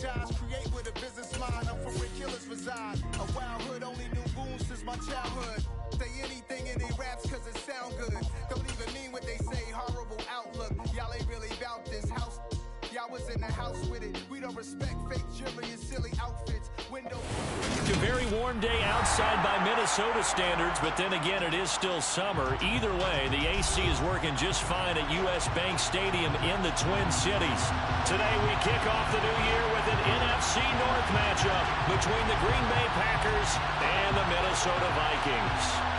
strategize, create with a business mind. I'm from where killers reside. A wild hood, only knew goons since my childhood. Say anything in their raps cause it sound good. Don't even mean what they say, horrible outlook. Y'all ain't really about this house. Y'all was in the house with it. We don't respect fake jewelry and silly outfits. It's a very warm day outside by Minnesota standards, but then again, it is still summer. Either way, the AC is working just fine at U.S. Bank Stadium in the Twin Cities. Today, we kick off the new year with an NFC North matchup between the Green Bay Packers and the Minnesota Vikings.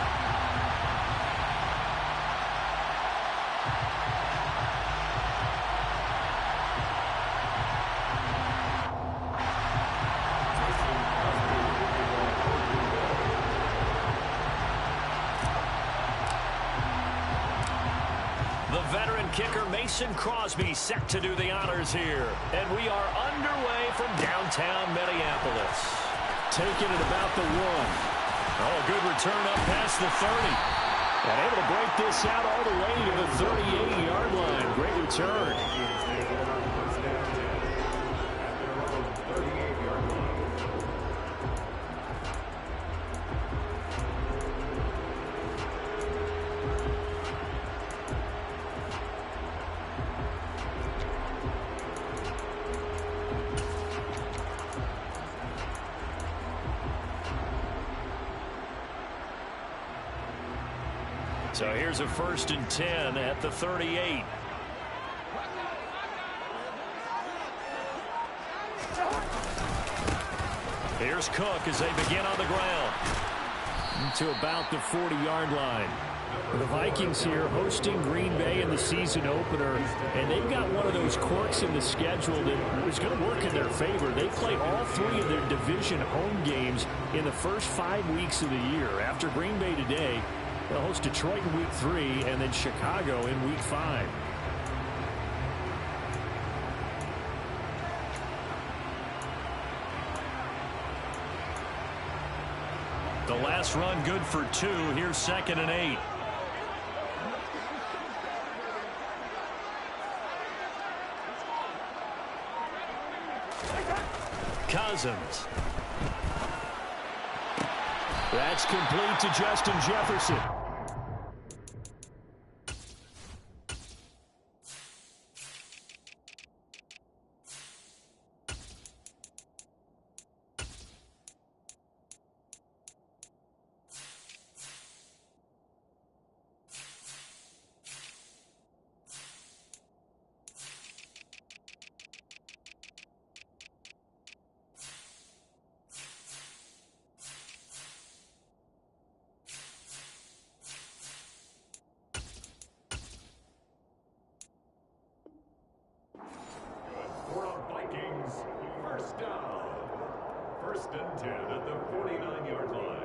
Kicker Mason Crosby set to do the honors here. And we are underway from downtown Minneapolis. Taking it about the 1. Oh, good return up past the 30. And able to break this out all the way to the 38-yard line. Great return. So here's a 1st and 10 at the 38. Here's Cook as they begin on the ground. To about the 40-yard line. The Vikings here hosting Green Bay in the season opener, and they've got one of those quirks in the schedule that is going to work in their favor. They play all 3 of their division home games in the first 5 weeks of the year. After Green Bay today, they'll host Detroit in week 3 and then Chicago in week 5. The last run good for 2. Here's 2nd and 8. Cousins. That's complete to Justin Jefferson. First down. 1st and 10 at the 49-yard line.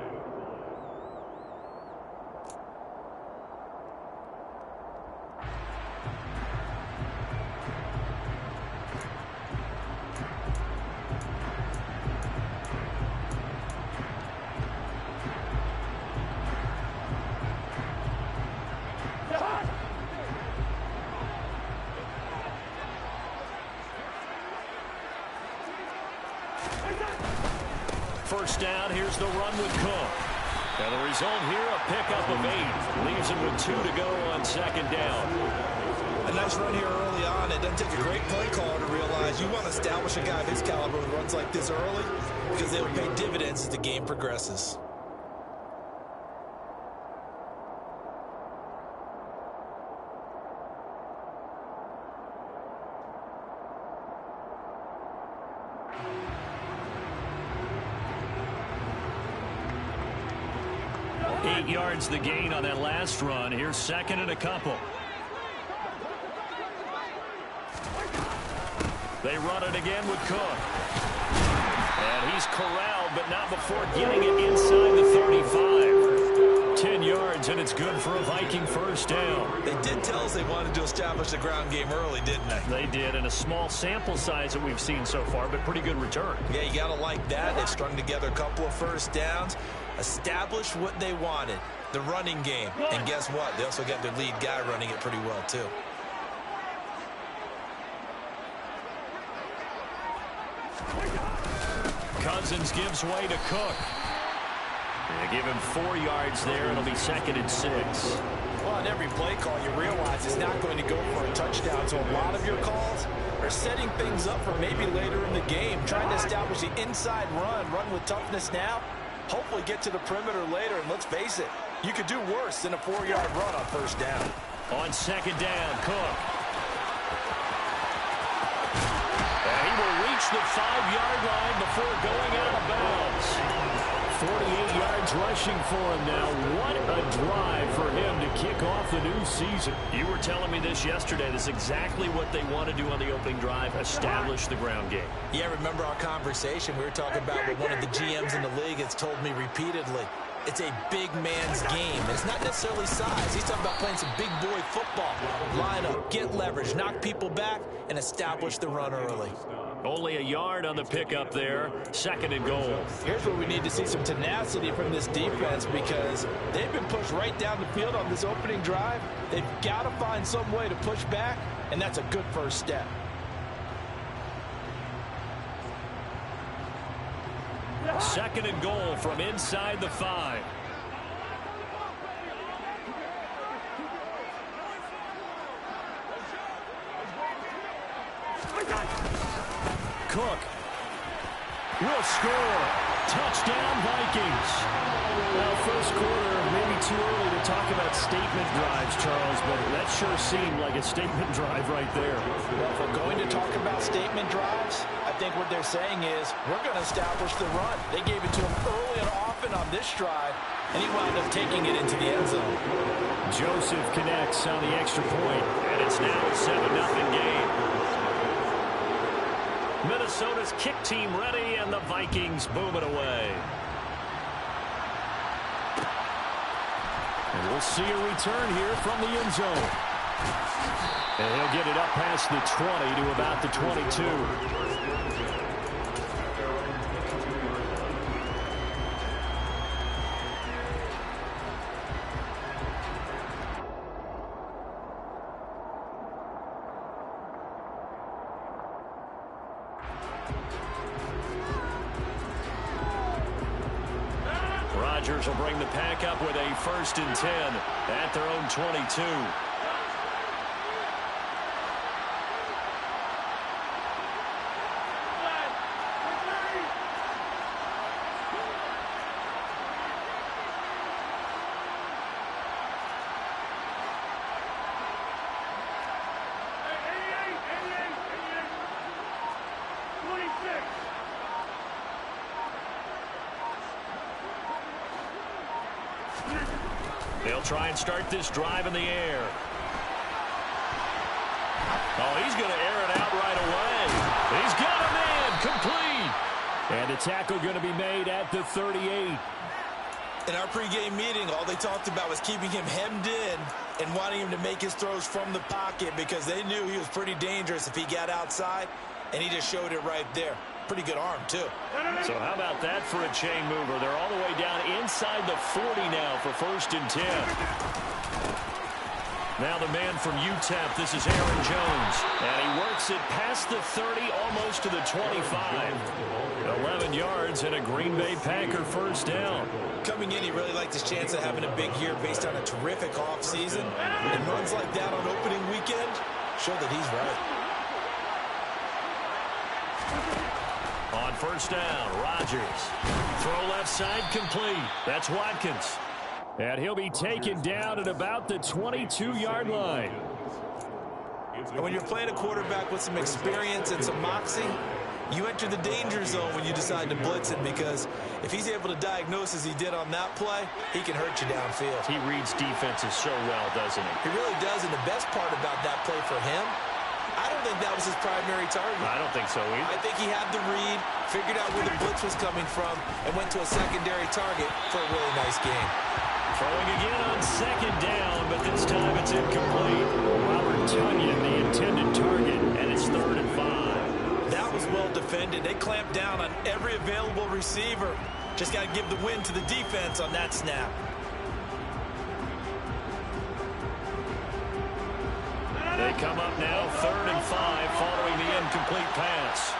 First down, here's the run with Cook. And the result here, a pickup of 8. Leaves him with 2 to go on 2nd down. A nice run here early on. It doesn't take a great play caller to realize you want to establish a guy of his caliber with runs like this early because they will pay dividends as the game progresses. Eight yards the gain on that last run. Here's 2nd and a couple. They run it again with Cook. And he's corralled, but not before getting it inside the 35. 10 yards, and it's good for a Viking first down. They did tell us they wanted to establish the ground game early, didn't they? They did, and a small sample size that we've seen so far, but pretty good return. Yeah, you got to like that. They've strung together a couple of first downs, established what they wanted, the running game. And guess what? They also got their lead guy running it pretty well, too. Cousins gives way to Cook. They give him 4 yards there. It'll be 2nd and 6. Well, on every play call, you realize it's not going to go for a touchdown. So a lot of your calls are setting things up for maybe later in the game, trying to establish the inside run with toughness now, hopefully get to the perimeter later. And let's face it, you could do worse than a 4-yard run on 1st down. On 2nd down, Cook. And he will reach the 5-yard line before going out of bounds. 48 yards rushing for him now. What a drive for him to kick off the new season. You were telling me this yesterday. This is exactly what they want to do on the opening drive, establish the ground game. Yeah, remember our conversation? We were talking about what one of the GMs in the league has told me repeatedly. It's a big man's game. It's not necessarily size. He's talking about playing some big boy football. Line up, get leverage, knock people back, and establish the run early. Only a yard on the pickup there. 2nd and goal. Here's where we need to see some tenacity from this defense, because they've been pushed right down the field on this opening drive. They've got to find some way to push back, and that's a good first step. Second and goal from inside the 5. Cook will score. Touchdown, Vikings. Well, first quarter, maybe too early to talk about statement drives, Charles, but that sure seemed like a statement drive right there. Well, if we're going to talk about statement drives, I think what they're saying is we're going to establish the run. They gave it to him early and often on this drive, and he wound up taking it into the end zone. Joseph connects on the extra point, and it's now a 7-0 game. Minnesota's kick team ready, and the Vikings boom it away. And we'll see a return here from the end zone. And he'll get it up past the 20 to about the 22. Rodgers will bring the pack up with a 1st and 10 at their own 22. They'll try and start this drive in the air. Oh, he's going to air it out right away. He's got a man complete. And the tackle going to be made at the 38. In our pregame meeting, all they talked about was keeping him hemmed in and wanting him to make his throws from the pocket, because they knew he was pretty dangerous if he got outside, and he just showed it right there. Pretty good arm, too. So how about that for a chain mover? They're all the way down inside the 40 now for 1st and 10. Now the man from UTEP, this is Aaron Jones. And he works it past the 30, almost to the 25. 11 yards and a Green Bay Packer 1st down. Coming in, he really liked his chance of having a big year based on a terrific offseason. And runs like that on opening weekend show that he's right. On 1st down, Rodgers. Throw left side complete. That's Watkins. And he'll be taken down at about the 22-yard line. And when you're playing a quarterback with some experience and some moxie, you enter the danger zone when you decide to blitz him, because if he's able to diagnose as he did on that play, he can hurt you downfield. He reads defenses so well, doesn't he? He really does, and the best part about that play for him, I don't think that was his primary target. I don't think so either. I think he had the read, figured out where the blitz was coming from, and went to a secondary target for a really nice game. Throwing again on 2nd down, but this time it's incomplete. Robert Tonyan, the intended target, and it's 3rd and 5. That was well defended. They clamped down on every available receiver. Just got to give the win to the defense on that snap. They come up now 3rd and 5 following the incomplete pass.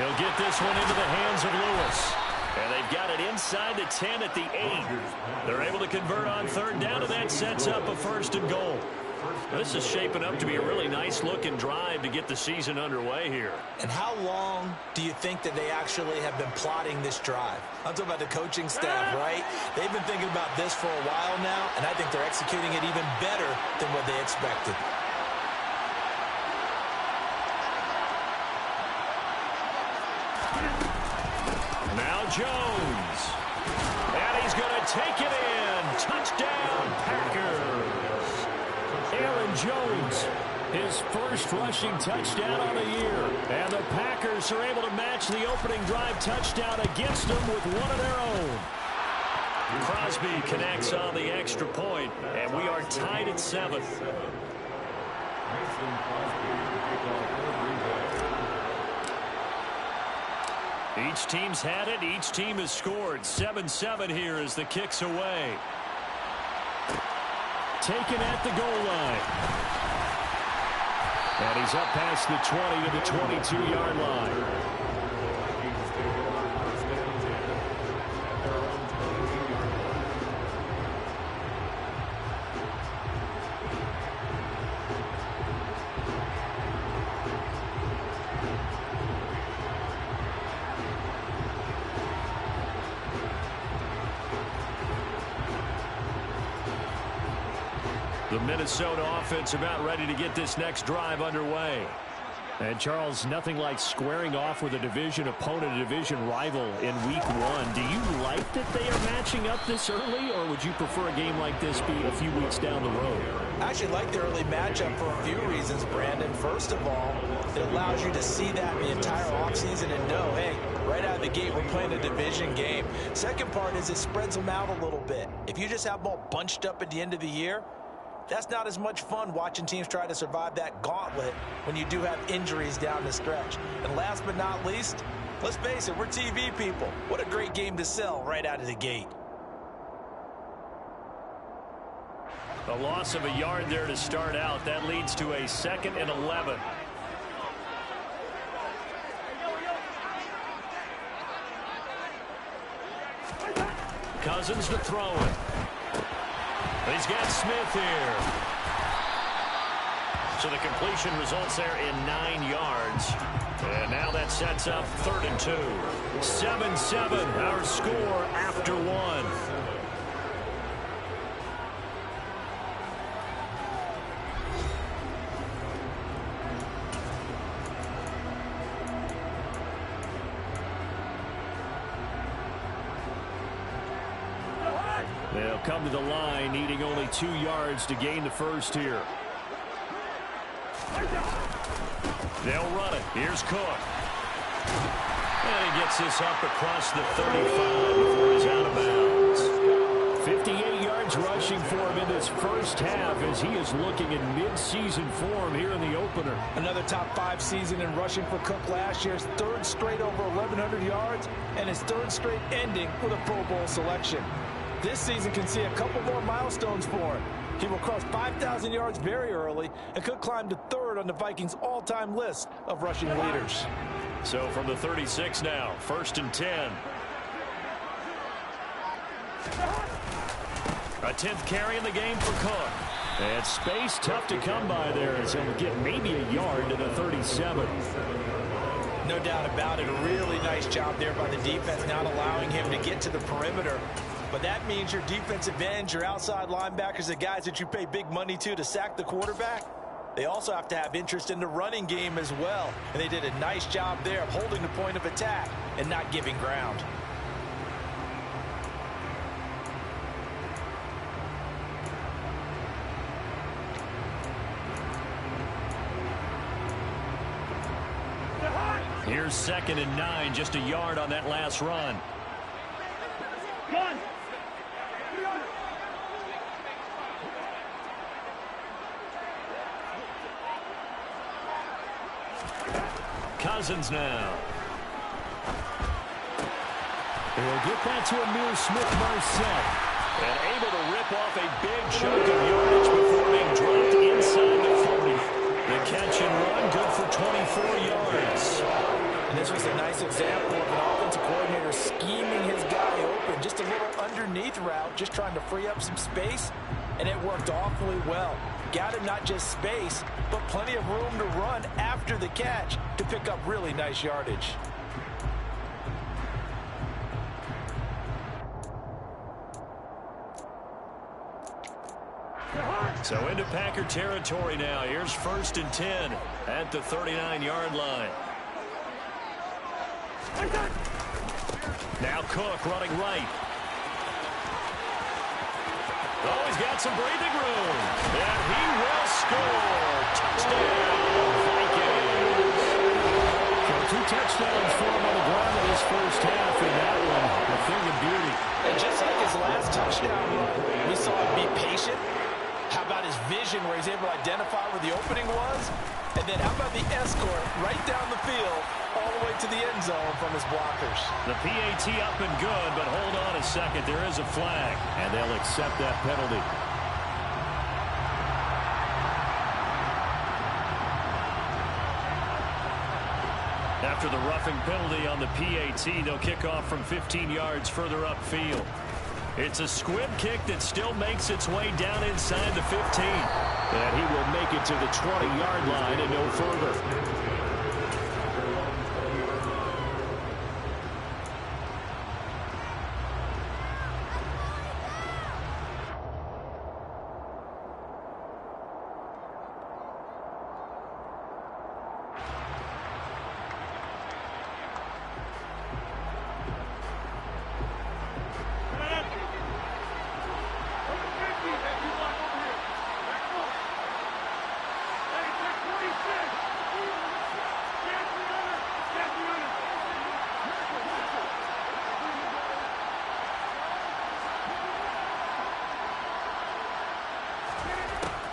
He'll get this one into the hands of Lewis. And they've got it inside the 10 at the 8. They're able to convert on third down, and that sets up a 1st and goal. This is shaping up to be a really nice-looking drive to get the season underway here. And how long do you think that they actually have been plotting this drive? I'm talking about the coaching staff, right? They've been thinking about this for a while now, and I think they're executing it even better than what they expected. Now Jones. And he's going to take it in. Touchdown, Packers. Aaron Jones, his first rushing touchdown on the year. And the Packers are able to match the opening drive touchdown against them with one of their own. Crosby connects on the extra point, and we are tied at 7. Each team's had it. Each team has scored. 7-7 here as the kick's away. Taken at the goal line. And he's up past the 20 to the 22-yard line. The Minnesota offense about ready to get this next drive underway. And, Charles, nothing like squaring off with a division opponent, a division rival in week 1. Do you like that they are matching up this early, or would you prefer a game like this be a few weeks down the road? I actually like the early matchup for a few reasons, Brandon. First of all, it allows you to see that the entire offseason and know, hey, right out of the gate, we're playing a division game. Second part is it spreads them out a little bit. If you just have them all bunched up at the end of the year, that's not as much fun watching teams try to survive that gauntlet when you do have injuries down the stretch. And last but not least, let's face it, we're TV people. What a great game to sell right out of the gate. A loss of a yard there to start out. That leads to a 2nd and 11. Cousins to throw it. He's got Smith here. So the completion results there in 9 yards. And now that sets up 3rd and 2. 7-7, our score after 1. They'll come to the line, needing only 2 yards to gain the first here. They'll run it. Here's Cook. And he gets this up across the 35 before he's out of bounds. 58 yards rushing for him in this first half as he is looking in mid-season form here in the opener. Another top 5 season in rushing for Cook last year's 3rd straight over 1,100 yards and his 3rd straight ending with a Pro Bowl selection. This season can see a couple more milestones for him. He will cross 5,000 yards very early and could climb to 3rd on the Vikings' all-time list of rushing leaders. So from the 36 now, 1st and 10. A 10th carry in the game for Cook. And space tough to come by there as he'll get maybe a yard to the 37. No doubt about it. A really nice job there by the defense, not allowing him to get to the perimeter. But that means your defensive ends, your outside linebackers, the guys that you pay big money to sack the quarterback, they also have to have interest in the running game as well. And they did a nice job there of holding the point of attack and not giving ground. Here's 2nd and 9, just a yard on that last run. Cousins now. He'll get that to Amir Smith-Marset. And able to rip off a big chunk of yardage before being dropped inside the 40. The catch and run, good for 24 yards. And this was a nice example of an offensive coordinator scheming his guy open. Just a little underneath route, just trying to free up some space, and it worked awfully well. Got him not just space, but plenty of room to run after the catch to pick up really nice yardage. So into Packer territory now. Here's 1st and 10 at the 39-yard line. Now Cook running right. Oh, he's got some breathing room. And he will score. Touchdown, Vikings. So 2 touchdowns for him on the ground in his first half, and that one a thing of beauty. And just like his last touchdown run, we saw him be patient. How about his vision where he's able to identify where the opening was? And then how about the escort right down the field all the way to the end zone from his blockers? The PAT up and good, but hold on a second. There is a flag, and they'll accept that penalty. After the roughing penalty on the PAT, they'll kick off from 15 yards further upfield. It's a squib kick that still makes its way down inside the 15. And he will make it to the 20-yard line and no further.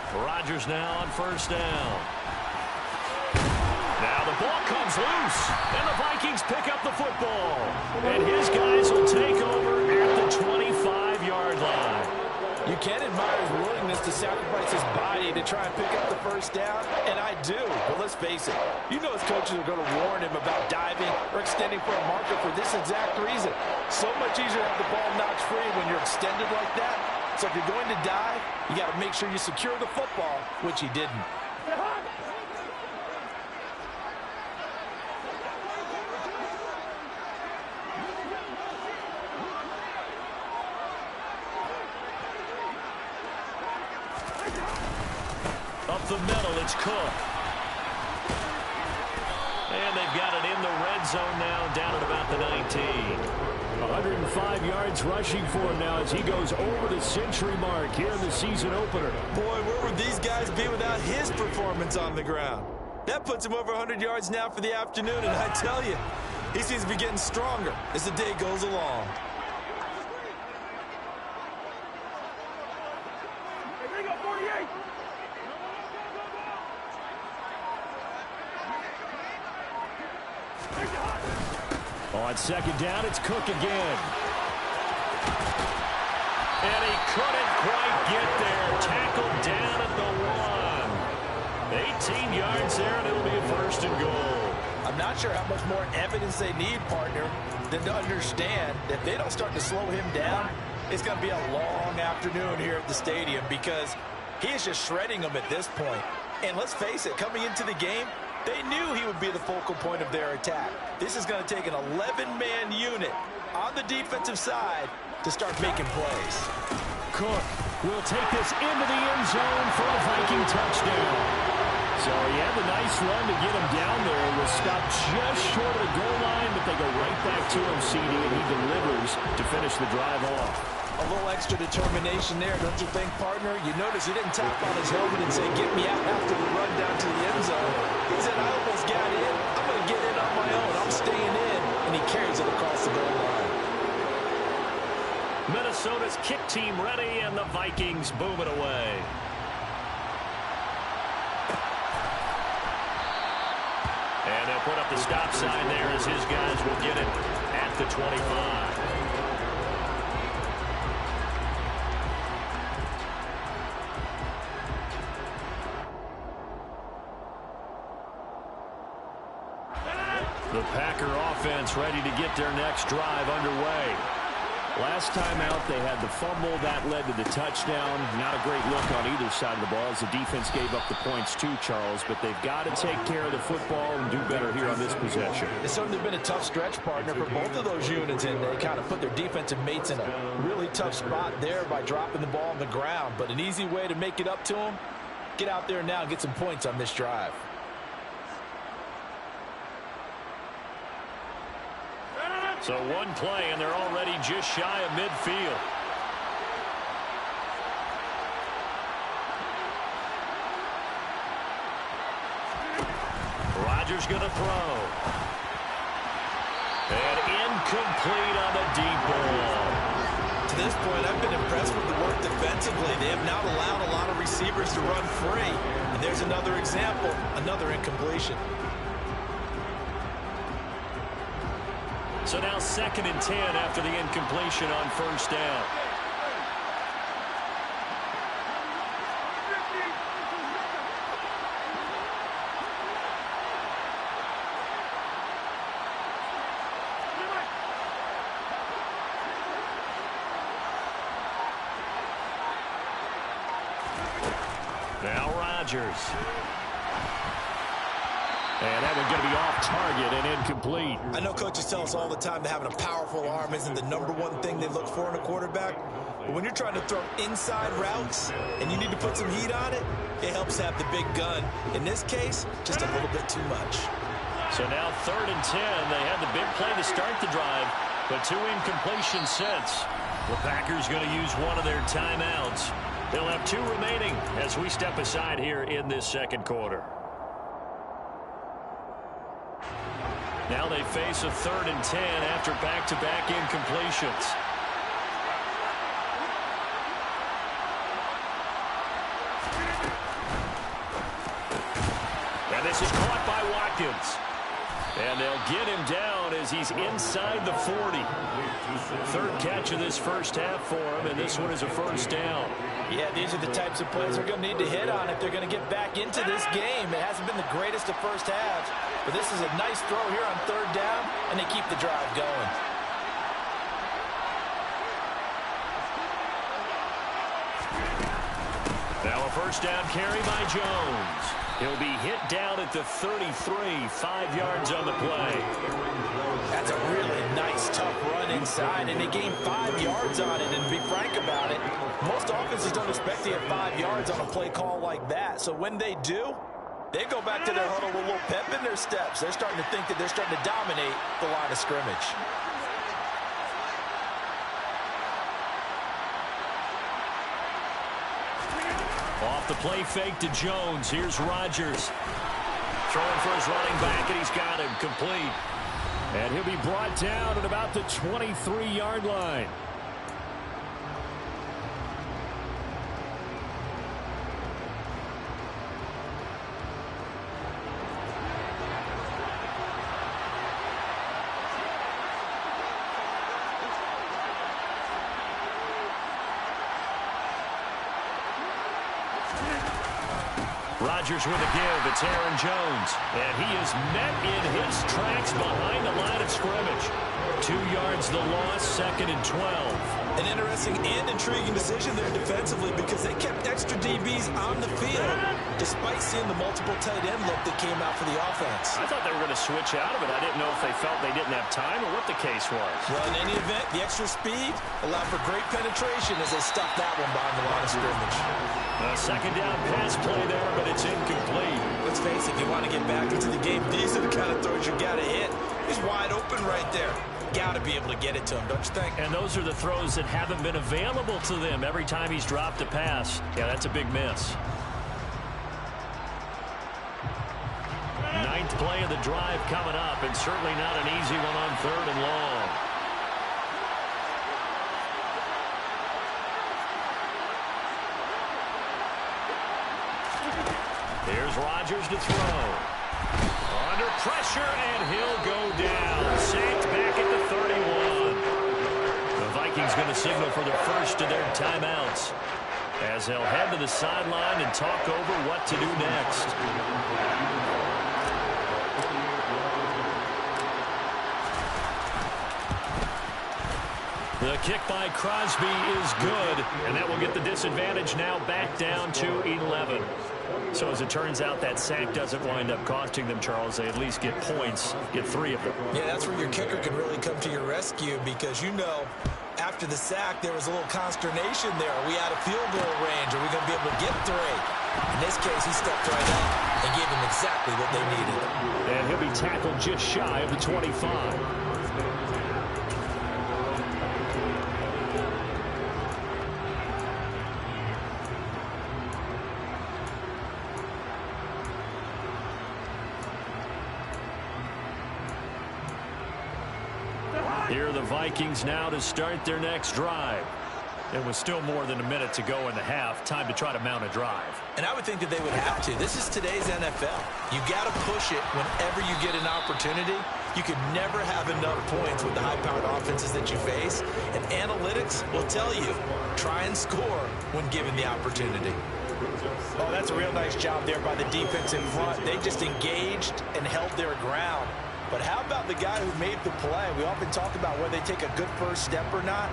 Rodgers now on 1st down. Now the ball comes loose, and the Vikings pick up the football. And his guys will take over at the 25-yard line. You can admire his willingness to sacrifice his body to try and pick up the 1st down, and I do. But let's face it, you know his coaches are going to warn him about diving or extending for a marker for this exact reason. So much easier to have the ball notch free when you're extended like that. So if you're going to dive, you got to make sure you secure the football, which he didn't. Up the middle, it's Cook. And they've got it in the red zone now, down at about the 19. 105 yards rushing for him now as he goes over the century mark here in the season opener. Boy, where would these guys be without his performance on the ground? That puts him over 100 yards now for the afternoon, and I tell you, he seems to be getting stronger as the day goes along. On 2nd down, it's Cook again. And he couldn't quite get there. Tackled down at the 1. 18 yards there, and it'll be a 1st and goal. I'm not sure how much more evidence they need, partner, than to understand that if they don't start to slow him down, it's going to be a long afternoon here at the stadium because he is just shredding them at this point. And let's face it, coming into the game, they knew he would be the focal point of their attack. This is going to take an 11-man unit on the defensive side to start making plays. Cook will take this into the end zone for a Viking touchdown. So he had the nice run to get him down there. Was stopped just short of the goal line, but they go right back to him, CD, and he delivers to finish the drive off. A little extra determination there, don't you think, partner? You notice he didn't tap on his helmet and say, get me out after the run down to the end zone. He said, I almost got in. I'm going to get in on my own. I'm staying in. And he carries it across the goal line. Minnesota's kick team ready, and the Vikings boom it away. And they'll put up the stop sign there as his guys will get it at the 25. The Packer offense ready to get their next drive underway. Last time out, they had the fumble. That led to the touchdown. Not a great look on either side of the ball as the defense gave up the points too, Charles. But they've got to take care of the football and do better here on this possession. It's certainly been a tough stretch, partner, for both of those units, and they kind of put their defensive mates in a really tough spot there by dropping the ball on the ground. But an easy way to make it up to them, get out there now and get some points on this drive. So one play, and they're already just shy of midfield. Rodgers going to throw. And incomplete on the deep ball. To this point, I've been impressed with the work defensively. They have not allowed a lot of receivers to run free. And there's another example, another incompletion. So now 2nd and 10 after the incompletion on first down. Now Rodgers. And that one's going to be off target and incomplete. I know coaches tell us all the time that having a powerful arm isn't the #1 thing they look for in a quarterback. But when you're trying to throw inside routes and you need to put some heat on it, it helps to have the big gun. In this case, just a little bit too much. So now 3rd and 10. They had the big play to start the drive, but 2 incompletions since. The Packers going to use one of their timeouts. They'll have 2 remaining as we step aside here in this 2nd quarter. Now they face a 3rd and 10 after back-to-back incompletions. And this is caught by Watkins. And they'll get him down as he's inside the 40. 3rd catch of this first half for him, and this one is a first down. Yeah, these are the types of plays they're going to need to hit on if they're going to get back into this game. It hasn't been the greatest of first halves, but this is a nice throw here on 3rd down, and they keep the drive going. Now a first down carry by Jones. He'll be hit down at the 33, 5 yards on the play. That's a really nice, tough run inside, and they gained 5 yards on it. And to be frank about it, most offenses don't expect to get 5 yards on a play call like that. So when they do, they go back to their huddle with a little pep in their steps. They're starting to think that they're starting to dominate the line of scrimmage. Off the play fake to Jones. Here's Rodgers. Throwing for his running back, and he's got him complete. And he'll be brought down at about the 23-yard line. Rodgers with a give. It's Aaron Jones. And he is met in his tracks behind the line of scrimmage. 2 yards the loss, 2nd and 12. An interesting and intriguing decision there defensively because they kept extra DBs on the field despite seeing the multiple tight end look that came out for the offense. I thought they were going to switch out of it. I didn't know if they felt they didn't have time or what the case was. Well, in any event, the extra speed allowed for great penetration as they stuffed that one behind the line of scrimmage. A 2nd down pass play there, but it's incomplete. Let's face it, if you want to get back into the game, these are the kind of throws you got to hit. He's wide open right there. Got to be able to get it to him, don't you think? And those are the throws that haven't been available to them every time he's dropped a pass. Yeah, that's a big miss. 9th play of the drive coming up, and certainly not an easy one on 3rd and long. Here's Rodgers to throw. Under pressure, and he'll go down. Sacked back at the 31. The Vikings going to signal for the first of their timeouts as they'll head to the sideline and talk over what to do next. The kick by Crosby is good, and that will get the disadvantage now back down to 11. So as it turns out, that sack doesn't wind up costing them, Charles. They at least get points, get 3 of them. Yeah, that's where your kicker can really come to your rescue because, you know, after the sack, there was a little consternation there. Are we out of field goal range? Are we going to be able to get 3? In this case, he stepped right up and gave them exactly what they needed. And he'll be tackled just shy of the 25. Here are the Vikings now to start their next drive. It was still more than a minute to go in the half. Time to try to mount a drive. And I would think that they would have to. This is today's NFL. You got to push it whenever you get an opportunity. You can never have enough points with the high-powered offenses that you face. And analytics will tell you, try and score when given the opportunity. Oh, that's a real nice job there by the defense in front. They just engaged and held their ground. But how about the guy who made the play? We often talk about whether they take a good first step or not.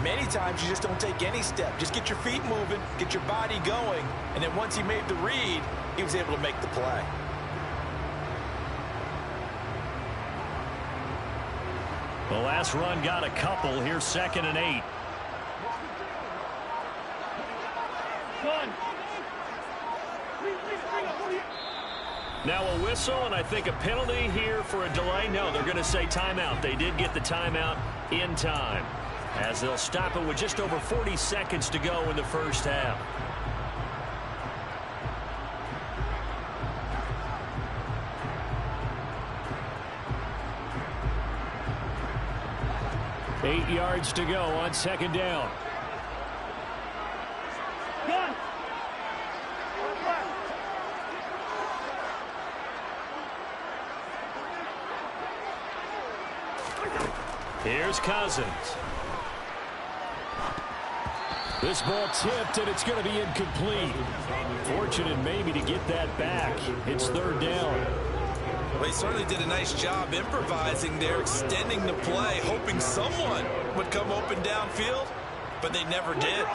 Many times you just don't take any step. Just get your feet moving, get your body going, and then once he made the read, he was able to make the play. The last run got a couple. Here's 2nd and 8. Now a whistle, and I think a penalty here for a delay. No, they're going to say timeout. They did get the timeout in time, as they'll stop it with just over 40 seconds to go in the first half. Eight yards to go on 2nd down. Here's Cousins. This ball tipped, and it's going to be incomplete. Fortunate maybe to get that back. It's 3rd down. Well, he certainly did a nice job improvising there, extending the play, hoping someone would come open downfield, but they never did.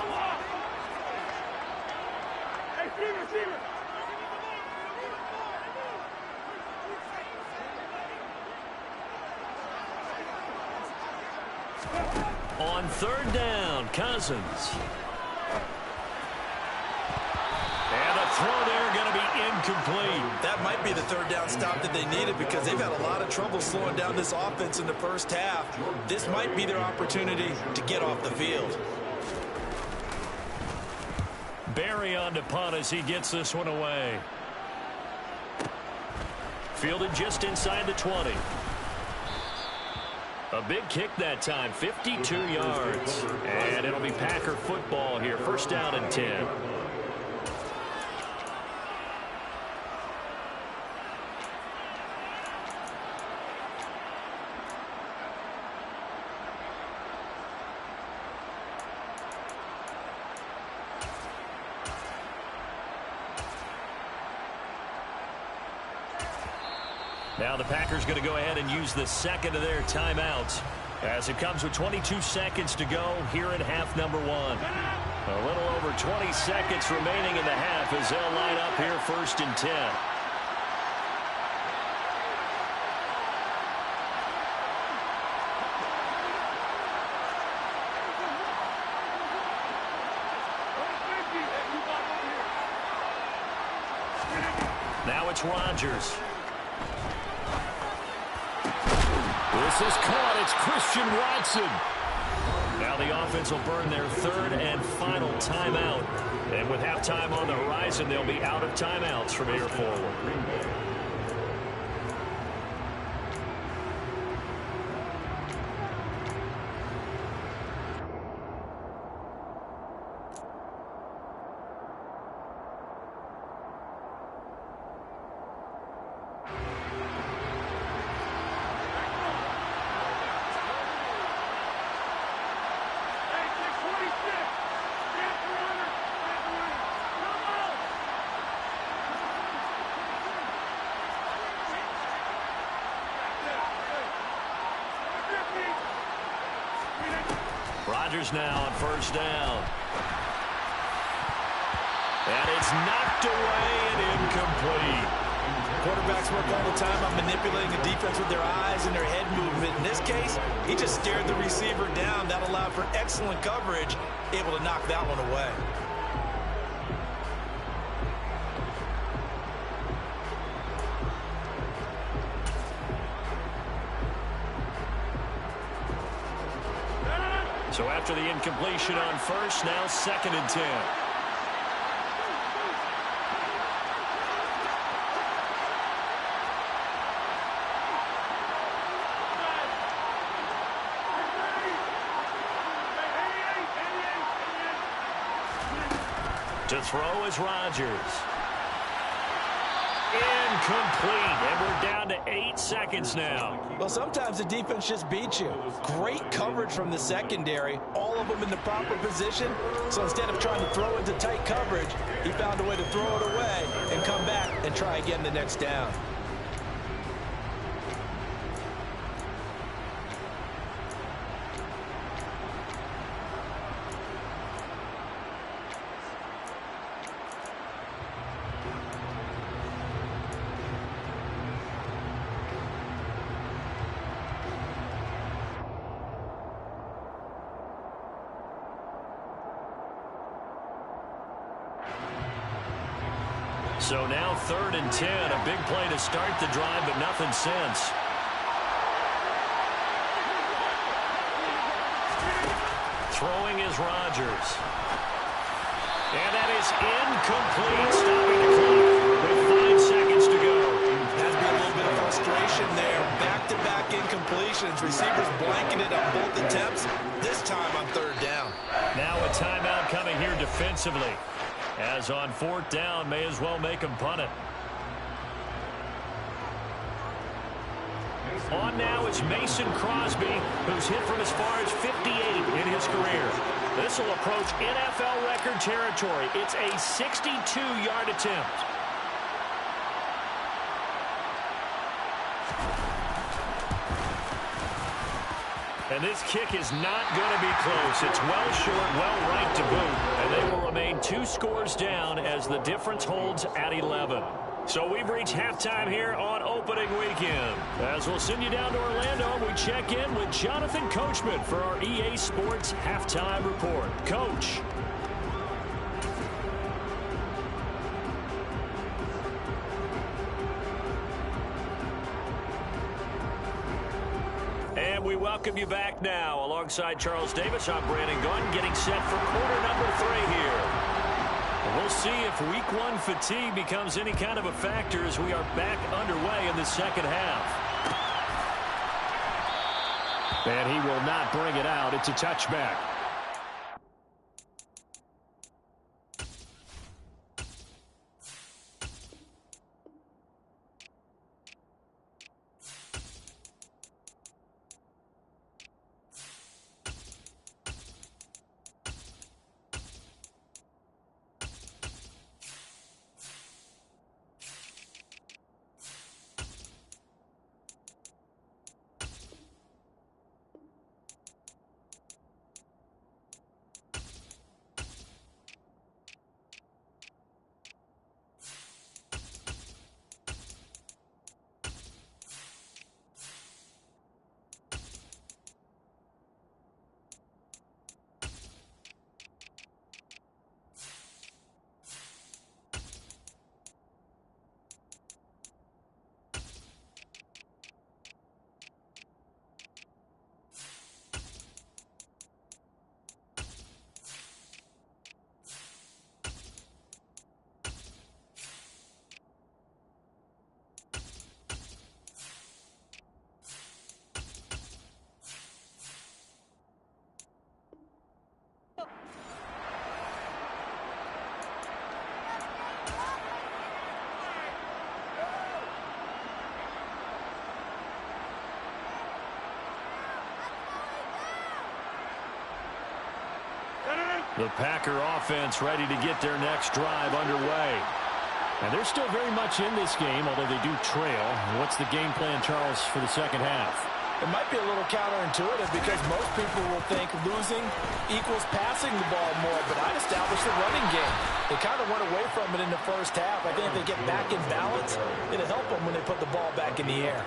On 3rd down, Cousins. And a throw there going to be incomplete. That might be the 3rd down stop that they needed because they've had a lot of trouble slowing down this offense in the first half. This might be their opportunity to get off the field. Barry on to punt as he gets this one away. Fielded just inside the 20. A big kick that time, 52 yards. And it'll be Packer football here. 1st down and 10. Now the Packers going to go ahead and use the 2nd of their timeouts as it comes with 22 seconds to go here in half number 1. A little over 20 seconds remaining in the half as they'll line up here 1st and 10. Now it's Rodgers. This is caught. It's Christian Watson. Now the offense will burn their 3rd and final timeout. And with halftime on the horizon, they'll be out of timeouts from here forward. Rodgers now on first down. And it's knocked away and incomplete. Quarterbacks work all the time on manipulating the defense with their eyes and their head movement. In this case, he just stared the receiver down. That allowed for excellent coverage, able to knock that one away. So after the incompletion on first, now 2nd and 10. To throw is Rodgers. Incomplete, and we're down to 8 seconds now. Well, sometimes the defense just beats you. Great coverage from the secondary, all of them in the proper position. So instead of trying to throw into tight coverage, he found a way to throw it away and come back and try again the next down. So now 3rd and 10, a big play to start the drive, but nothing since. Throwing is Rodgers. And that is incomplete, stopping the clock with 5 seconds to go. Has been a little bit of frustration there. Back-to-back incompletions. Receivers blanketed on both attempts, this time on 3rd down. Now a timeout coming here defensively. As on 4th down, may as well make him punt it. On now is Mason Crosby, who's hit from as far as 58 in his career. This will approach NFL record territory. It's a 62-yard attempt. And this kick is not going to be close. It's well short, well right to boot. And they will remain 2 scores down as the difference holds at 11. So we've reached halftime here on opening weekend. As we'll send you down to Orlando, we check in with Jonathan Coachman for our EA Sports Halftime Report. Coach. And we welcome you back now. Alongside Charles Davis, I'm Brandon Gunn, getting set for quarter number 3 here. We'll see if week 1 fatigue becomes any kind of a factor as we are back underway in the second half. And he will not bring it out. It's a touchback. The Packer offense ready to get their next drive underway. And they're still very much in this game, although they do trail. What's the game plan, Charles, for the second half? It might be a little counterintuitive because most people will think losing equals passing the ball more, but I'd establish the running game. They kind of went away from it in the first half. I think if they get back in balance, it'll help them when they put the ball back in the air.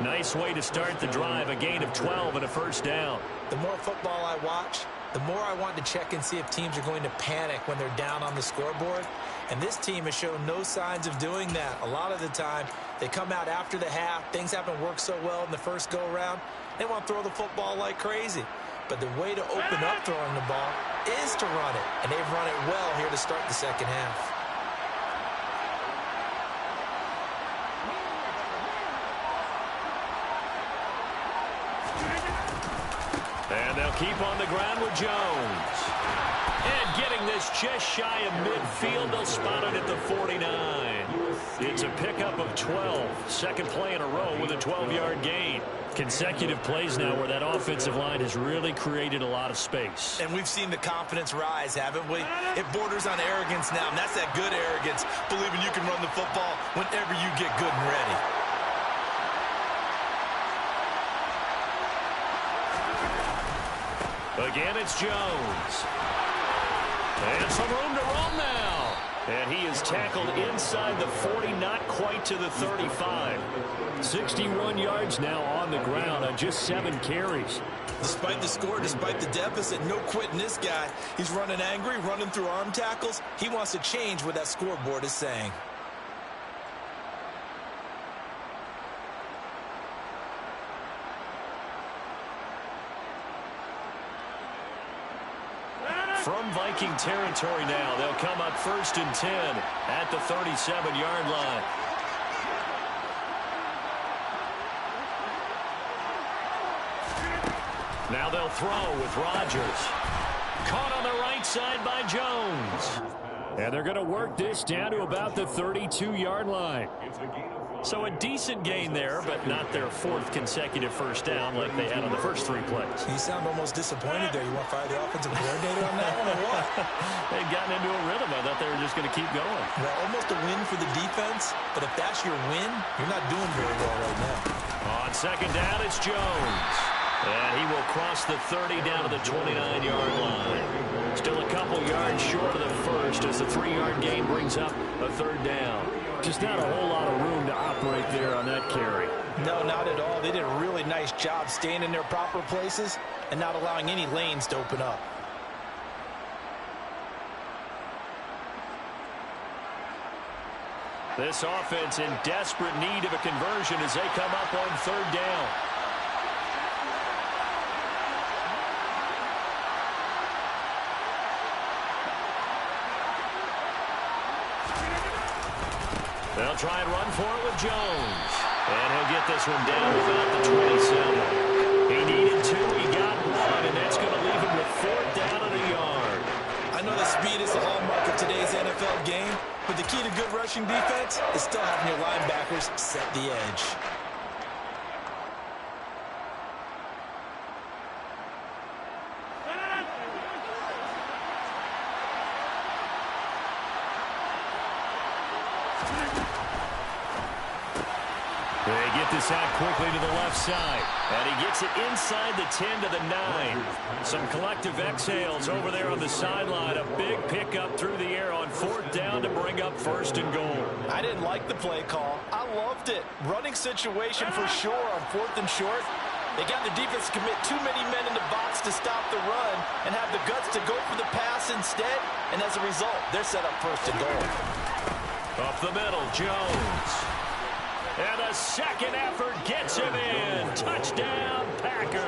Nice way to start the drive, a gain of 12 and a first down. The more football I watch, the more I want to check and see if teams are going to panic when they're down on the scoreboard. And this team has shown no signs of doing that. A lot of the time, they come out after the half. Things haven't worked so well in the first go-around. They want to throw the football like crazy. But the way to open up throwing the ball is to run it. And they've run it well here to start the second half. And they'll keep on the ground with Jones. And getting this just shy of midfield, they'll spot it at the 49. It's a pickup of 12. Second play in a row with a 12-yard gain. Consecutive plays now where that offensive line has really created a lot of space. And we've seen the confidence rise, haven't we? It borders on arrogance now, and that's that good arrogance, believing you can run the football whenever you get good and ready. Again, it's Jones. And some room to run now. And he is tackled inside the 40, not quite to the 35. 61 yards now on the ground on just 7 carries. Despite the score, despite the deficit, no quitting this guy. He's running angry, running through arm tackles. He wants to change what that scoreboard is saying. From Viking territory now, they'll come up 1st and 10 at the 37-yard line. Now they'll throw with Rodgers. Caught on the right side by Jones. And they're going to work this down to about the 32-yard line. So a decent gain there, but not their 4th consecutive first down like they had on the first 3 plays. You sound almost disappointed there. You want to fire the offensive coordinator on that one or what? They'd gotten into a rhythm. I thought they were just going to keep going. Well, almost a win for the defense, but if that's your win, you're not doing very well right now. On second down, it's Jones. And he will cross the 30 down to the 29-yard line. Still a couple yards short of the first as the 3-yard gain brings up a 3rd down. Just not a whole lot of room to operate there on that carry. No, not at all. They did a really nice job staying in their proper places and not allowing any lanes to open up. This offense in desperate need of a conversion as they come up on 3rd down. They'll try and run for it with Jones. And he'll get this one down about the 27. He needed 2, he got 1, and that's going to leave him with 4th down and a yard. I know that speed is the hallmark of today's NFL game, but the key to good rushing defense is still having your linebackers set the edge. They get this out quickly to the left side. And he gets it inside the 10 to the 9. Some collective exhales over there on the sideline. A big pickup through the air on 4th down to bring up 1st and goal. I didn't like the play call. I loved it. Running situation for sure on 4th and short. They got the defense to commit too many men in the box to stop the run and have the guts to go for the pass instead. And as a result, they're set up 1st and goal. Up the middle, Jones. And a second effort gets him in. Touchdown, Packers.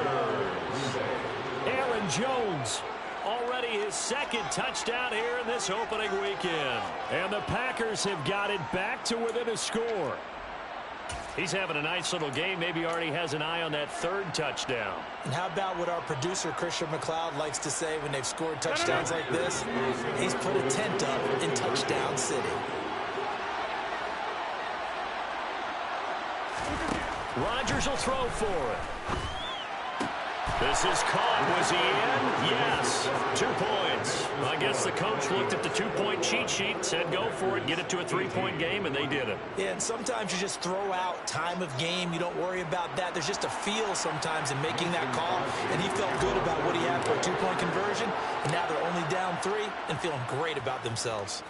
Aaron Jones, already his 2nd touchdown here in this opening weekend. And the Packers have got it back to within a score. He's having a nice little game. Maybe already has an eye on that 3rd touchdown. And how about what our producer, Christian McLeod, likes to say when they've scored touchdowns like this? He's put a tent up in Touchdown City. Rodgers will throw for it. This is caught. Was he in? Yes. 2 points. I guess the coach looked at the 2-point cheat sheet, said go for it, get it to a 3-point game, and they did it. Yeah, and sometimes you just throw out time of game. You don't worry about that. There's just a feel sometimes in making that call, and he felt good about what he had for a 2-point conversion, and now they're only down 3 and feeling great about themselves.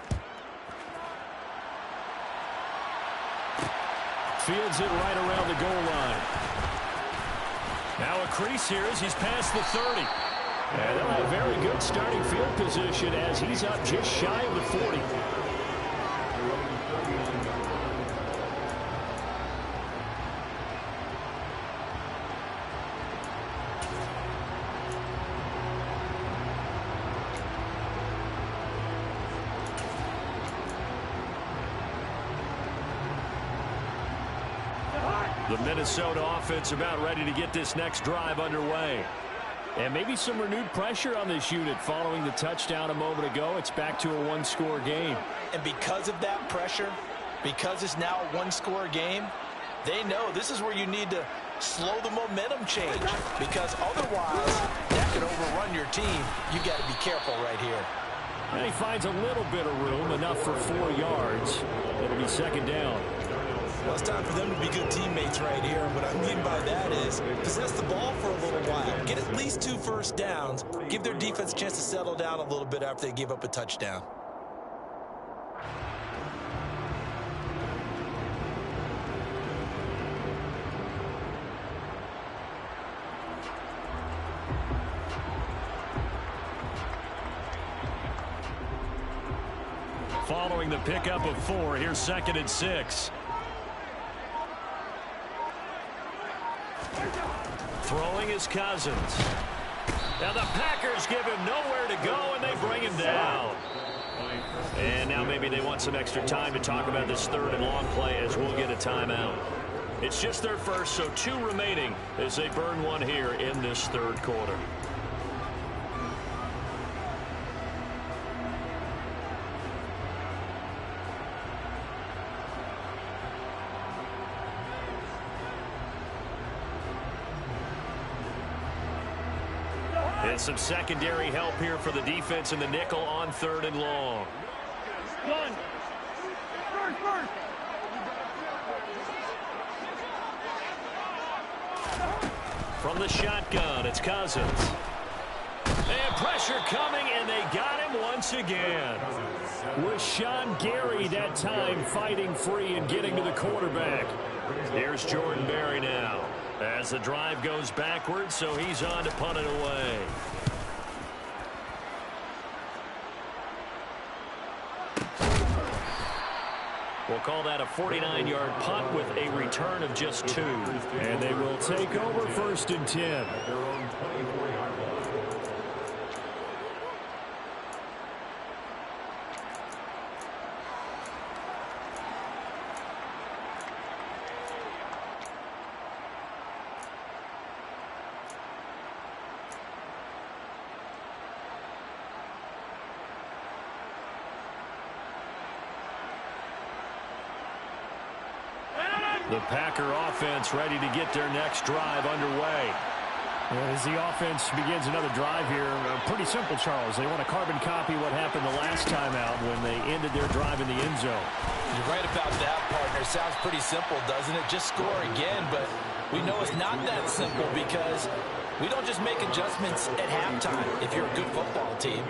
Fields it right around the goal line. Now a crease here as he's past the 30. And they'll have very good starting field position as he's up just shy of the 40. The Minnesota offense about ready to get this next drive underway. And maybe some renewed pressure on this unit following the touchdown a moment ago. It's back to a 1-score game. And because of that pressure, because it's now a 1-score game, they know this is where you need to slow the momentum change, because otherwise that could overrun your team. You got to be careful right here. And he finds a little bit of room, enough for 4 yards. It'll be 2nd down. Well, it's time for them to be good teammates right here. What I mean by that is possess the ball for a little while. Get at least 2 first downs. Give their defense a chance to settle down a little bit after they give up a touchdown. Following the pickup of 4, here's 2nd and 6. Throwing is Cousins. Now the Packers give him nowhere to go, and they bring him down. And now maybe they want some extra time to talk about this 3rd and long play as we'll get a timeout. It's just their first, so 2 remaining as they burn 1 here in this 3rd quarter. And some secondary help here for the defense in the nickel on 3rd and long. From the shotgun, it's Cousins. And pressure coming, and they got him once again. With Sean Gary that time fighting free and getting to the quarterback. Here's Jordan Berry now. As the drive goes backwards, so he's on to punt it away. We'll call that a 49-yard punt with a return of just 2. And they will take over 1st and 10. The Packer offense ready to get their next drive underway. As the offense begins another drive here, pretty simple, Charles. They want to carbon copy what happened the last time out when they ended their drive in the end zone. You're right about that, partner. Sounds pretty simple, doesn't it? Just score again, but we know it's not that simple because we don't just make adjustments at halftime if you're a good football team.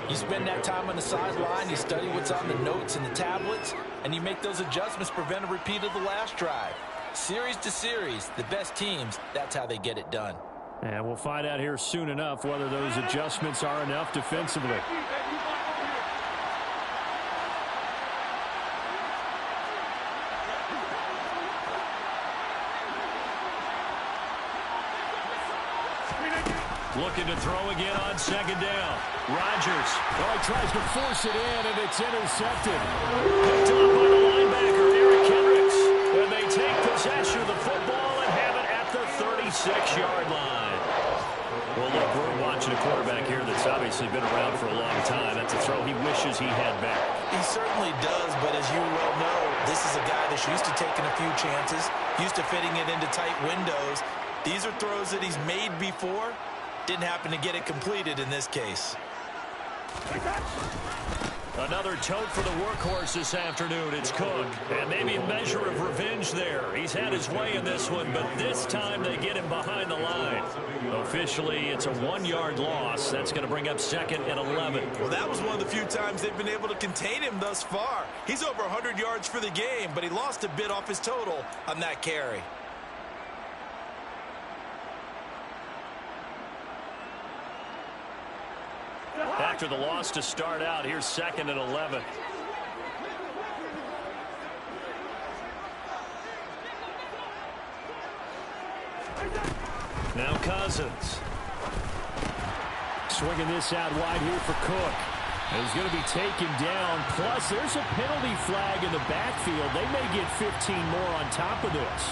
You spend that time on the sideline, you study what's on the notes and the tablets, and you make those adjustments to prevent a repeat of the last drive. Series to series, the best teams, that's how they get it done. And we'll find out here soon enough whether those adjustments are enough defensively. Looking to throw again on 2nd down. Rodgers. Oh, he tries to force it in, and it's intercepted. Picked up by the linebacker, Eric Kendricks. And they take possession of the football and have it at the 36-yard line. Well, look, we're watching a quarterback here that's obviously been around for a long time. That's a throw he wishes he had back. He certainly does, but as you well know, this is a guy that's used to taking a few chances, used to fitting it into tight windows. These are throws that he's made before. Didn't happen to get it completed in this case. Another tote for the workhorse this afternoon. It's Cook. And maybe a measure of revenge there. He's had his way in this one, but this time they get him behind the line. Officially, it's a 1-yard loss. That's going to bring up 2nd and 11. Well, that was one of the few times they've been able to contain him thus far. He's over 100 yards for the game, but he lost a bit off his total on that carry. After the loss to start out, here's 2nd and 11. Now Cousins. Swinging this out wide here for Cook. He's going to be taken down. Plus, there's a penalty flag in the backfield. They may get 15 more on top of this.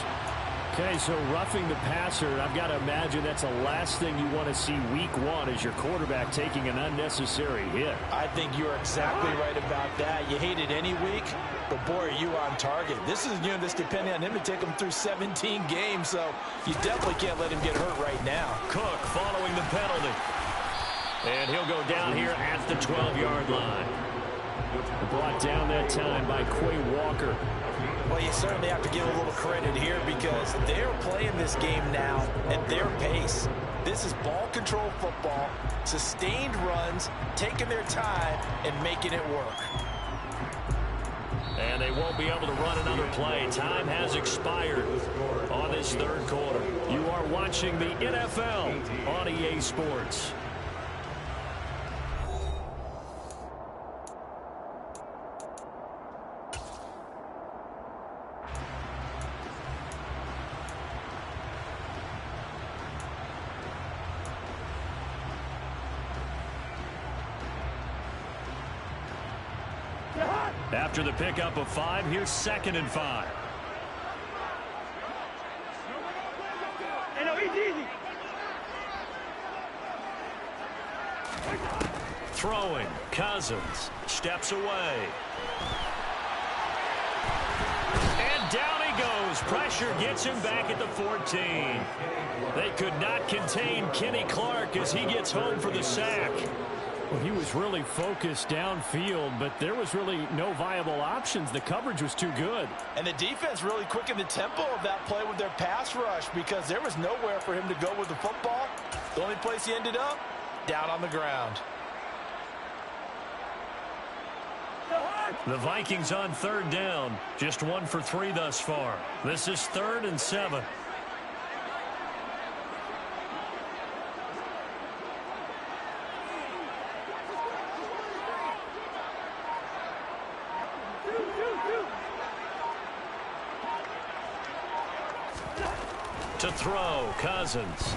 Okay, so roughing the passer, I've got to imagine that's the last thing you want to see week 1 as your quarterback taking an unnecessary hit. I think you're exactly right about that. You hate it any week, but boy, are you on target. This is, this depending on him to take him through 17 games, so you definitely can't let him get hurt right now. Cook following the penalty. And he'll go down here at the 12-yard line. Brought down that time by Quay Walker. Well, you certainly have to give a little credit here because they're playing this game now at their pace. This is ball control football, sustained runs, taking their time, and making it work. And they won't be able to run another play. Time has expired on this 3rd quarter. You are watching the NFL on EA Sports. After the pickup of 5, here's 2nd and 5. Throwing, Cousins steps away. And down he goes. Pressure gets him back at the 14. They could not contain Kenny Clark as he gets home for the sack. Well, he was really focused downfield, but there was really no viable options. The coverage was too good. And the defense really quickened the tempo of that play with their pass rush because there was nowhere for him to go with the football. The only place he ended up, down on the ground. The Vikings on 3rd down. Just 1 for 3 thus far. This is 3rd and 7. To throw, Cousins.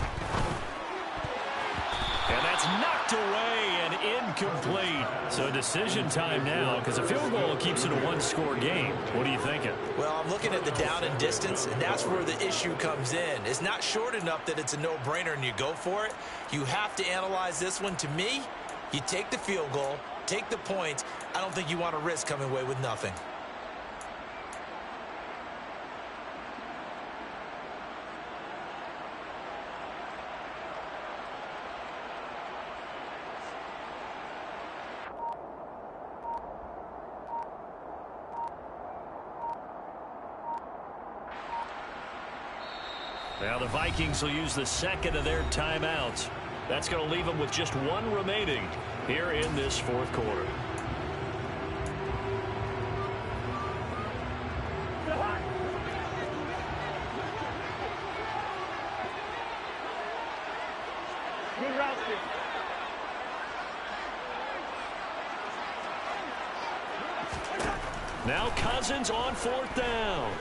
And that's knocked away and incomplete. So decision time now because a field goal keeps it a 1-score game. What are you thinking? Well, I'm looking at the down and distance, and that's where the issue comes in. It's not short enough that it's a no-brainer and you go for it. You have to analyze this one. To me, you take the field goal, take the points. I don't think you want to risk coming away with nothing. Now the Vikings will use the 2nd of their timeouts. That's going to leave them with just 1 remaining here in this 4th quarter. Now Cousins on 4th down.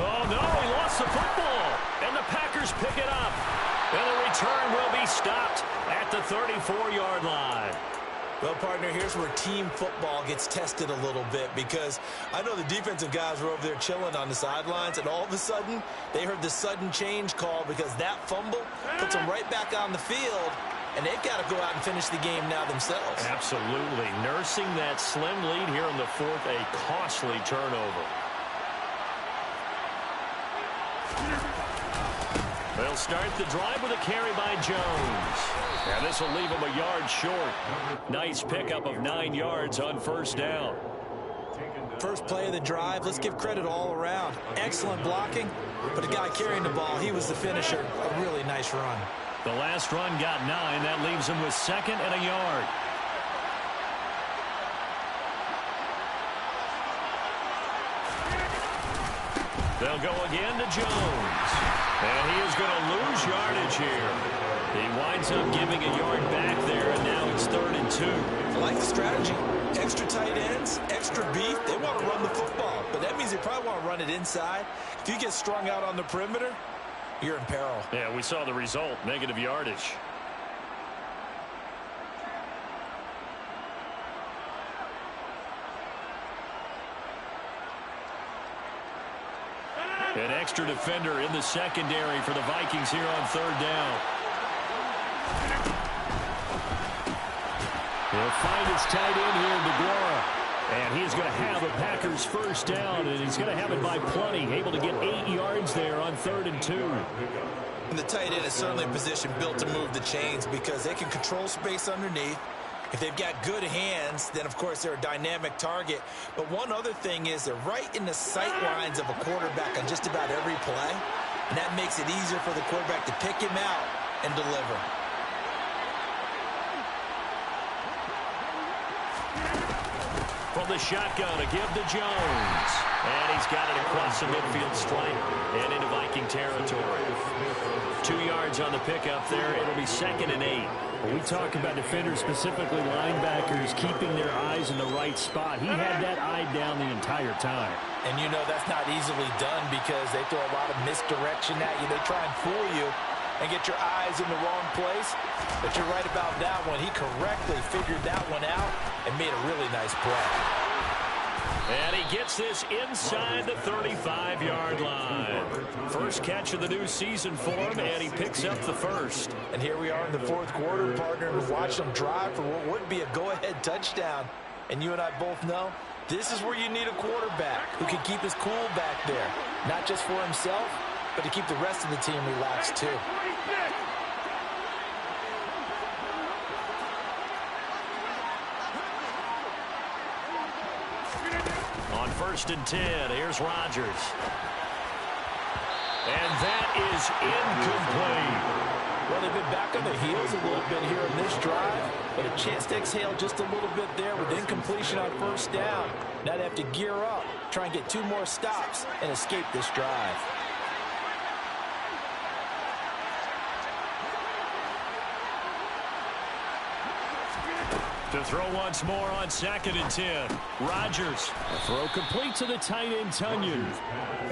Oh, no, he lost the football. And the Packers pick it up. And the return will be stopped at the 34-yard line. Well, partner, here's where team football gets tested a little bit because I know the defensive guys were over there chilling on the sidelines, and all of a sudden, they heard the sudden change call because that fumble puts them right back on the field, and they've got to go out and finish the game now themselves. Absolutely. Nursing that slim lead here in the 4th, a costly turnover. They'll start the drive with a carry by Jones. And this will leave him a yard short. Nice pickup of 9 yards on first down. First play of the drive, let's give credit all around. Excellent blocking, but the guy carrying the ball, he was the finisher. A really nice run. The last run got 9. That leaves him with 2nd and a yard. They'll go again to Jones. And he is going to lose yardage here. He winds up giving a yard back there, and now it's 3rd and 2. I like the strategy. Extra tight ends, extra beef. They want to run the football, but that means they probably want to run it inside. If you get strung out on the perimeter, you're in peril. Yeah, we saw the result, negative yardage. An extra defender in the secondary for the Vikings here on 3rd down. He'll find his tight end here, DeGuara. And he's going to have a Packers first down, and he's going to have it by plenty. Able to get 8 yards there on 3rd and 2. And the tight end is certainly a position built to move the chains because they can control space underneath. If they've got good hands, then, of course, they're a dynamic target. But one other thing is they're right in the sight lines of a quarterback on just about every play. And that makes it easier for the quarterback to pick him out and deliver. From the shotgun, a give to Jones. And he's got it across the midfield stripe and into Viking territory. 2 yards on the pickup there. It'll be 2nd and 8. When we talk about defenders, specifically linebackers, keeping their eyes in the right spot, he had that eye down the entire time. And you know that's not easily done because they throw a lot of misdirection at you. They try and fool you and get your eyes in the wrong place. But you're right about that one. He correctly figured that one out and made a really nice play. And he gets this inside the 35-yard line. First catch of the new season for him, and he picks up the first. And here we are in the 4th quarter, partner, and watch them drive for what would be a go-ahead touchdown. And you and I both know this is where you need a quarterback who can keep his cool back there. Not just for himself, but to keep the rest of the team relaxed too. On 1st and 10, here's Rodgers. And that is incomplete. Well, they've been back on the heels a little bit here in this drive, but a chance to exhale just a little bit there with incompletion on 1st down. Now they have to gear up, try and get 2 more stops, and escape this drive. To throw once more on 2nd and 10. Rodgers. A throw complete to the tight end, Tunyon.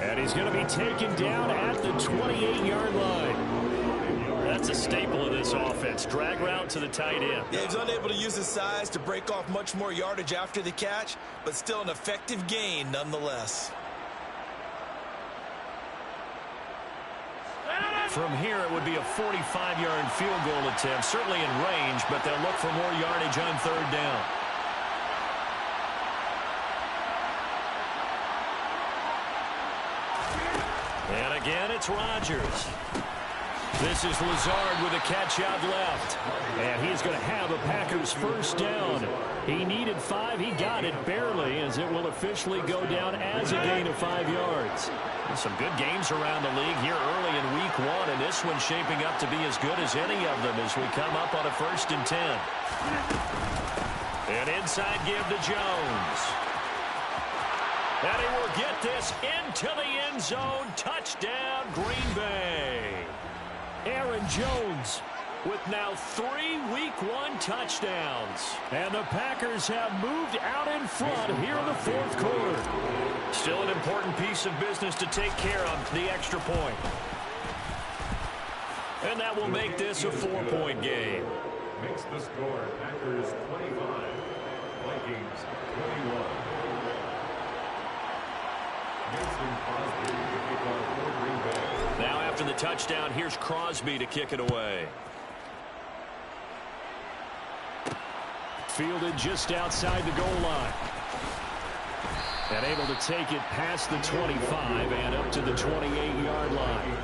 And he's going to be taken down at the 28-yard line. That's a staple of this offense. Drag route to the tight end. Yeah, he's unable to use his size to break off much more yardage after the catch, but still an effective gain nonetheless. From here, it would be a 45-yard field goal attempt, certainly in range, but they'll look for more yardage on 3rd down. And again, it's Rodgers. This is Lazard with a catch out left. And he's going to have a Packers first down. He needed 5. He got it barely, as it will officially go down as a gain of 5 yards. Some good games around the league here early in week 1, and this one's shaping up to be as good as any of them as we come up on a 1st and 10. An inside give to Jones. And he will get this into the end zone. Touchdown, Green Bay. Aaron Jones with now 3 week 1 touchdowns. And the Packers have moved out in front here in the 4th quarter. Still an important piece of business to take care of, the extra point. And that will make this a 4-point game. Makes the score Packers 25, Vikings 21. Now after the touchdown, here's Crosby to kick it away. Fielded just outside the goal line. And able to take it past the 25 and up to the 28-yard line.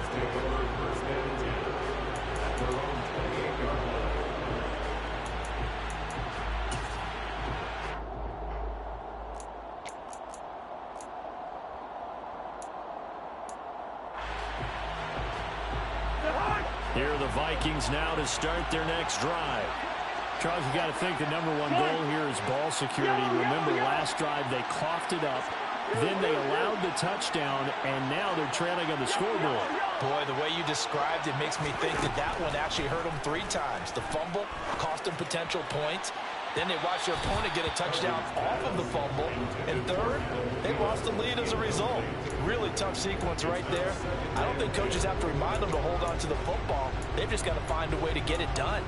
Here are the Vikings now to start their next drive. Charles, you got to think the #1 goal here is ball security. Remember, last drive they coughed it up, then they allowed the touchdown, and now they're trailing on the scoreboard. Boy, the way you described it makes me think that that one actually hurt them 3 times. The fumble cost them potential points. Then they watched their opponent get a touchdown off of the fumble. And third, they lost the lead as a result. Really tough sequence right there. I don't think coaches have to remind them to hold on to the football. They've just got to find a way to get it done.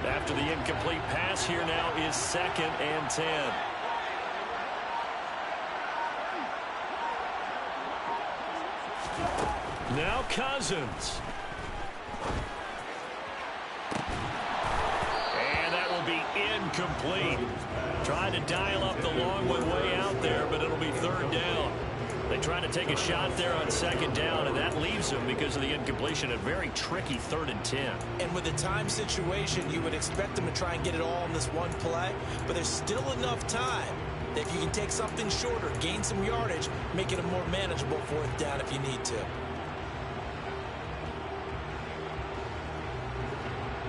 After the incomplete pass, here now is 2nd and 10. Now Cousins. And that will be incomplete. Trying to dial up the long one way out there, but it'll be 3rd down. They try to take a shot there on 2nd down, and that leaves them, because of the incompletion, a very tricky 3rd and 10. And with a time situation, you would expect them to try and get it all in this one play, but there's still enough time that if you can take something shorter, gain some yardage, make it a more manageable 4th down if you need to.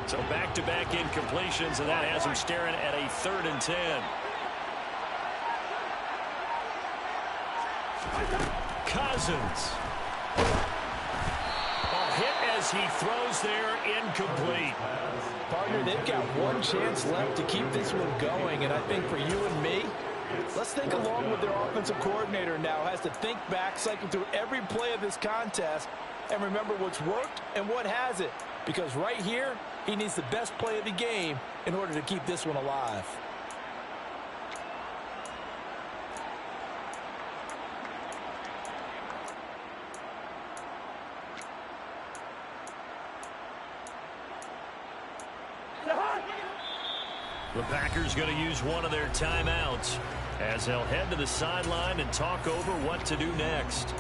So back-to-back incompletions, and that has them staring at a 3rd and 10. Cousins. Hit as he throws there, incomplete. Partner, they've got one chance left to keep this one going, and I think for you and me, let's think along with their offensive coordinator now. Has to think back, cycle through every play of this contest, and remember what's worked and what hasn't. Because right here, he needs the best play of the game in order to keep this one alive. The Packers going to use one of their timeouts as they'll head to the sideline and talk over what to do next.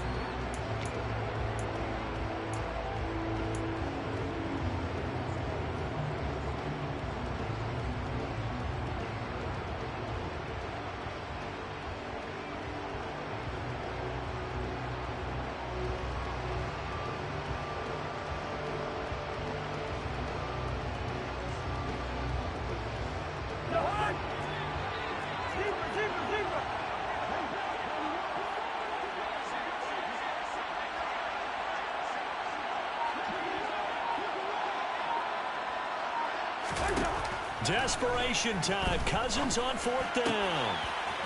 Desperation time. Cousins on 4th down.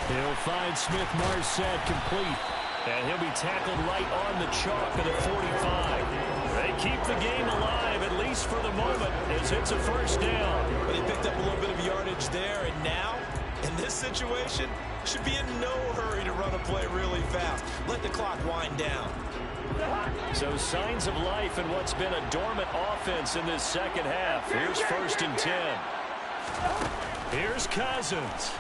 He'll find Smith-Marset complete. And he'll be tackled right on the chalk of the 45. They keep the game alive, at least for the moment, as it's a 1st down. But they picked up a little bit of yardage there, and now, in this situation, should be in no hurry to run a play really fast. Let the clock wind down. So signs of life in what's been a dormant offense in this 2nd half. Here's 1st and 10. Here's Cousins.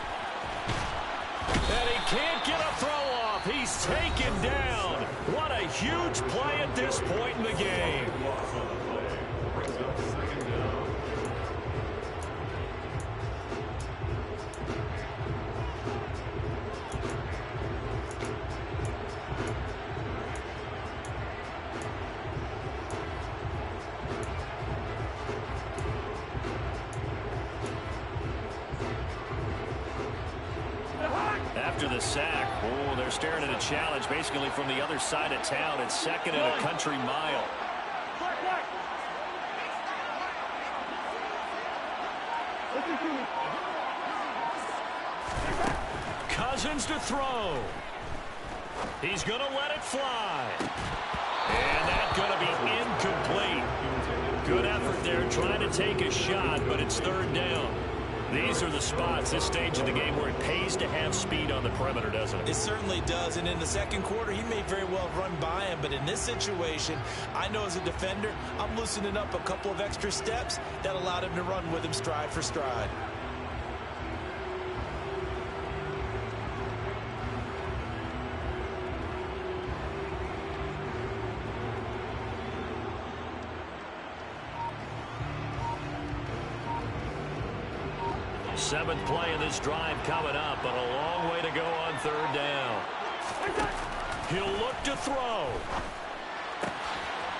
And he can't get a throw off. He's taken down. What a huge play at this point in the game. After the sack, they're staring at a challenge basically from the other side of town. It's 2nd and a country mile. Cousins to throw. He's going to let it fly. And that's going to be incomplete. Good effort there trying to take a shot, but it's third down. These are the spots, this stage of the game, where it pays to have speed on the perimeter, doesn't it? It certainly does, and in the second quarter, he may very well run by him, but in this situation, I know as a defender, I'm loosening up a couple of extra steps that allowed him to run with him stride for stride. Seventh play of this drive coming up, but a long way to go on third down. He'll look to throw.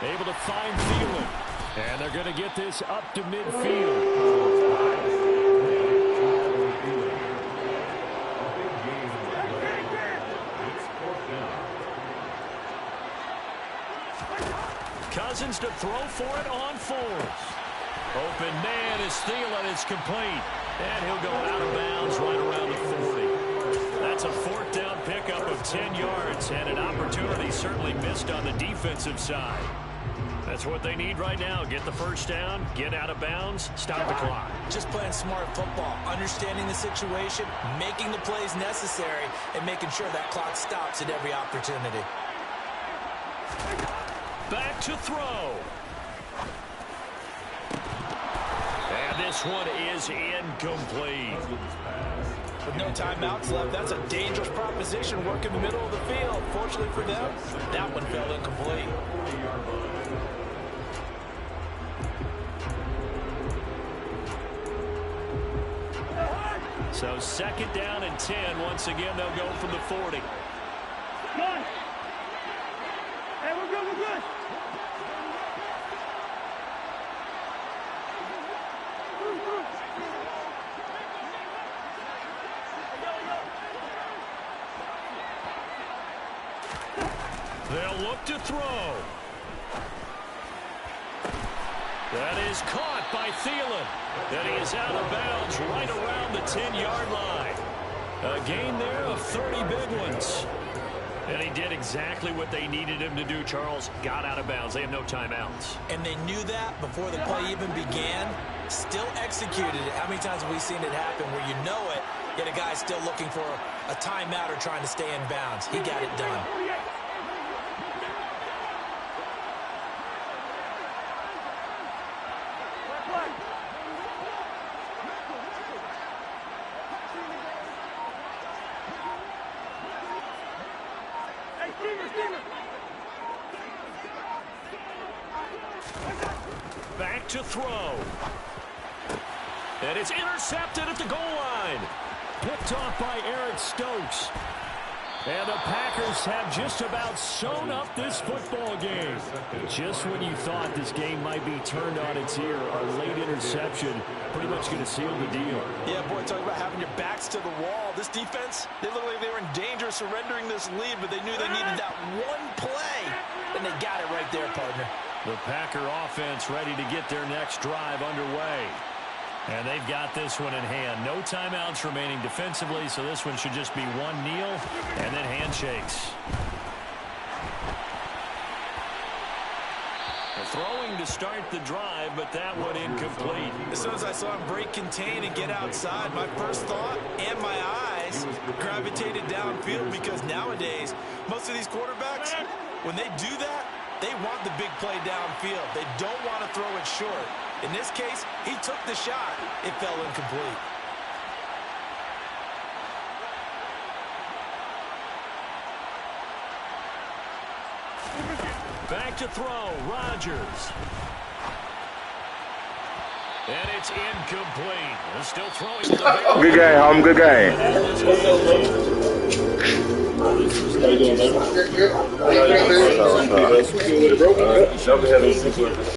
Able to find Thielen. And they're going to get this up to midfield. Cousins to throw for it on fours. Open man is Thielen. It's complete. And he'll go out of bounds right around the 40. That's a fourth down pickup of 10 yards and an opportunity certainly missed on the defensive side. That's what they need right now. Get the first down, get out of bounds, stop the clock. Just playing smart football, understanding the situation, making the plays necessary, and making sure that clock stops at every opportunity. Back to throw. And this one is incomplete. With no timeouts left, that's a dangerous proposition. Work in the middle of the field. Fortunately for them, that one fell incomplete. So second down and 10. Once again, they'll go from the 40. Come on. Hey, we're good, we're good. They'll look to throw. That is caught by Thielen. And he is out of bounds right around the 10-yard line. A gain there of 30 big ones. And he did exactly what they needed him to do, Charles. Got out of bounds. They have no timeouts. And they knew that before the play even began. Still executed it. How many times have we seen it happen where you know it, yet a guy's still looking for a timeout or trying to stay in bounds? He got it done. Back to throw. And it's intercepted at the goal line. Picked off by Eric Stokes. And the Packers have just about sewn up this football game. Just when you thought this game might be turned on its ear, a late interception pretty much going to seal the deal. Yeah, boy, talk about having your backs to the wall. This defense, they looked like they were in danger of surrendering this lead, but they knew they needed that one play, and they got it right there, partner. The Packer offense ready to get their next drive underway. And they've got this one in hand. No timeouts remaining defensively, so this one should just be one kneel and then handshakes. Throwing to start the drive, but that one incomplete. As soon as I saw him break contain and get outside, my first thought and my eyes gravitated downfield, because nowadays, most of these quarterbacks, when they do that, they want the big play downfield. They don't want to throw it short. In this case, he took the shot. It fell incomplete. Back to throw, Rodgers. And it's incomplete. They're still throwing to the Good game, homie. Good game. How you doing, man? Good.